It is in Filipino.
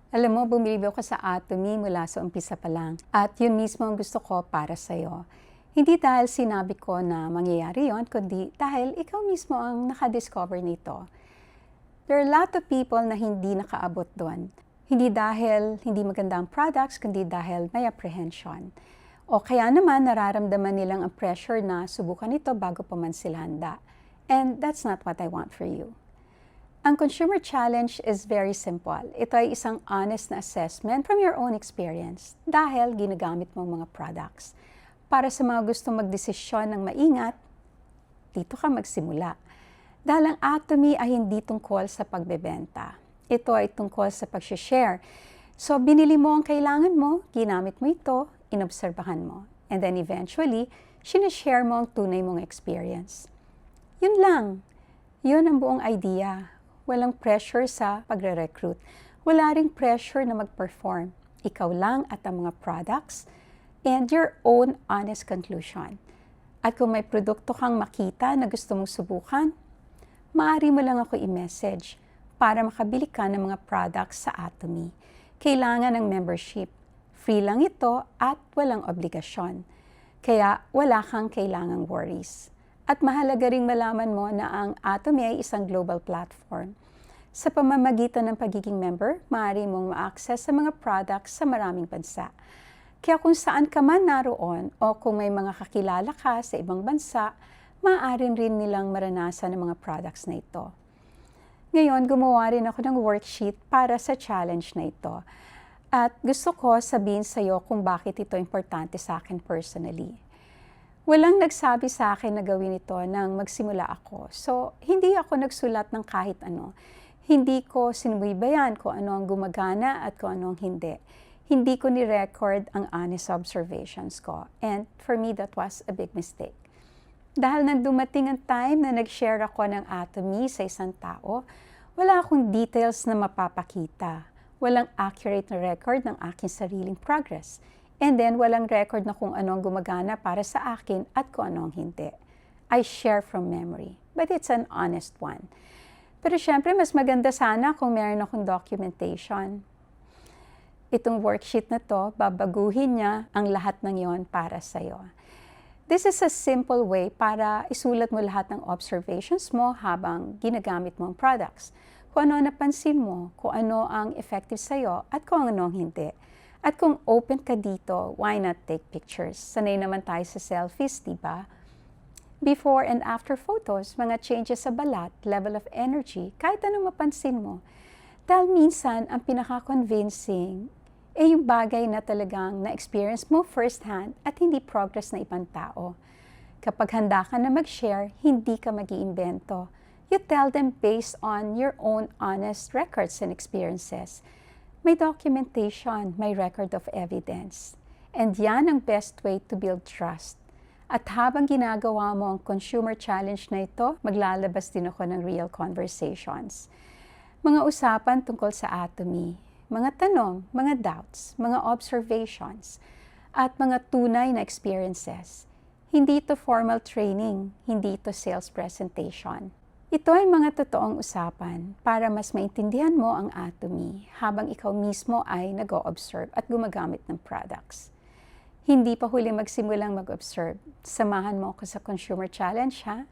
Alam mo, bumilib ako sa Atomy mula sa umpisa pa lang. At yun mismo ang gusto ko para sa'yo. Hindi dahil sinabi ko na mangyayari yon, kundi dahil ikaw mismo ang nakadiscover nito. There are a lot of people na hindi nakaabot doon. Hindi dahil hindi maganda ang products, kundi dahil may apprehension. O kaya naman nararamdaman nilang ang pressure na subukan ito bago pa man sila handa. And that's not what I want for you. Ang Consumer Challenge is very simple. Ito ay isang honest na assessment from your own experience dahil ginagamit mo ang mga products. Para sa mga gustong magdesisyon ng maingat, dito ka magsimula. Dahil ang Atomy ay hindi tungkol sa pagbebenta. Ito ay tungkol sa pag-share. So, binili mo ang kailangan mo, ginamit mo ito, inobserbahan mo. And then eventually, sinashare mo ang tunay mong experience. Yun lang. Yun ang buong idea. Walang pressure sa pagre-recruit. Wala ring pressure na mag-perform. Ikaw lang at ang mga products and your own honest conclusion. At kung may produkto kang makita na gusto mong subukan, maaari mo lang ako i-message para makabili ka ng mga products sa Atomy. Kailangan ng membership. Free lang ito at walang obligasyon. Kaya wala kang kailangang worries. At mahalaga ring malaman mo na ang Atomy ay isang global platform. Sa pamamagitan ng pagiging member, maaari mong ma-access sa mga products sa maraming bansa. Kaya kung saan ka man naroon o kung may mga kakilala ka sa ibang bansa, maaari rin nilang maranasan ang mga products na ito. Ngayon, gumawa rin ako ng worksheet para sa challenge na ito. At gusto ko sabihin sa iyo kung bakit ito importante sa akin personally. Walang nagsabi sa akin na gawin ito nang magsimula ako. So, hindi ako nagsulat ng kahit ano. Hindi ko sinubaybayan kung ano ang gumagana at kung ano ang hindi. Hindi ko ni-record ang honest observations ko. And for me, that was a big mistake. Dahil nang dumating ang time na nag-share ako ng Atomy sa isang tao, wala akong details na mapapakita. Walang accurate na record ng aking sariling progress. And then, walang record na kung ano ang gumagana para sa akin at kung ano ang hindi. I share from memory, but it's an honest one. Pero syempre, mas maganda sana kung meron akong documentation. Itong worksheet na to, babaguhin niya ang lahat ng yon para sa'yo. This is a simple way para isulat mo lahat ng observations mo habang ginagamit mo ang products. Kung ano napansin mo, kung ano ang effective sa'yo at kung ano ang hindi. At kung open ka dito, why not take pictures? Sanay naman tayo sa selfies, di ba? Before and after photos, mga changes sa balat, level of energy, kahit anong mapansin mo. Dahil minsan, ang pinaka-convincing ay yung bagay na talagang na-experience mo firsthand at hindi progress na ibang tao. Kapag handa ka na mag-share, hindi ka mag-iimbento. You tell them based on your own honest records and experiences. May documentation, may record of evidence. And yan ang best way to build trust. At habang ginagawa mo ang consumer challenge na ito, maglalabas din ako ng real conversations. Mga usapan tungkol sa Atomy, mga tanong, mga doubts, mga observations, at mga tunay na experiences. Hindi ito formal training, hindi ito sales presentation. Ito ay mga totoong usapan para mas maintindihan mo ang Atomy habang ikaw mismo ay nag-o-observe at gumagamit ng products. Hindi pa huli magsimulang mag-observe. Samahan mo ako sa Consumer Challenge, ha?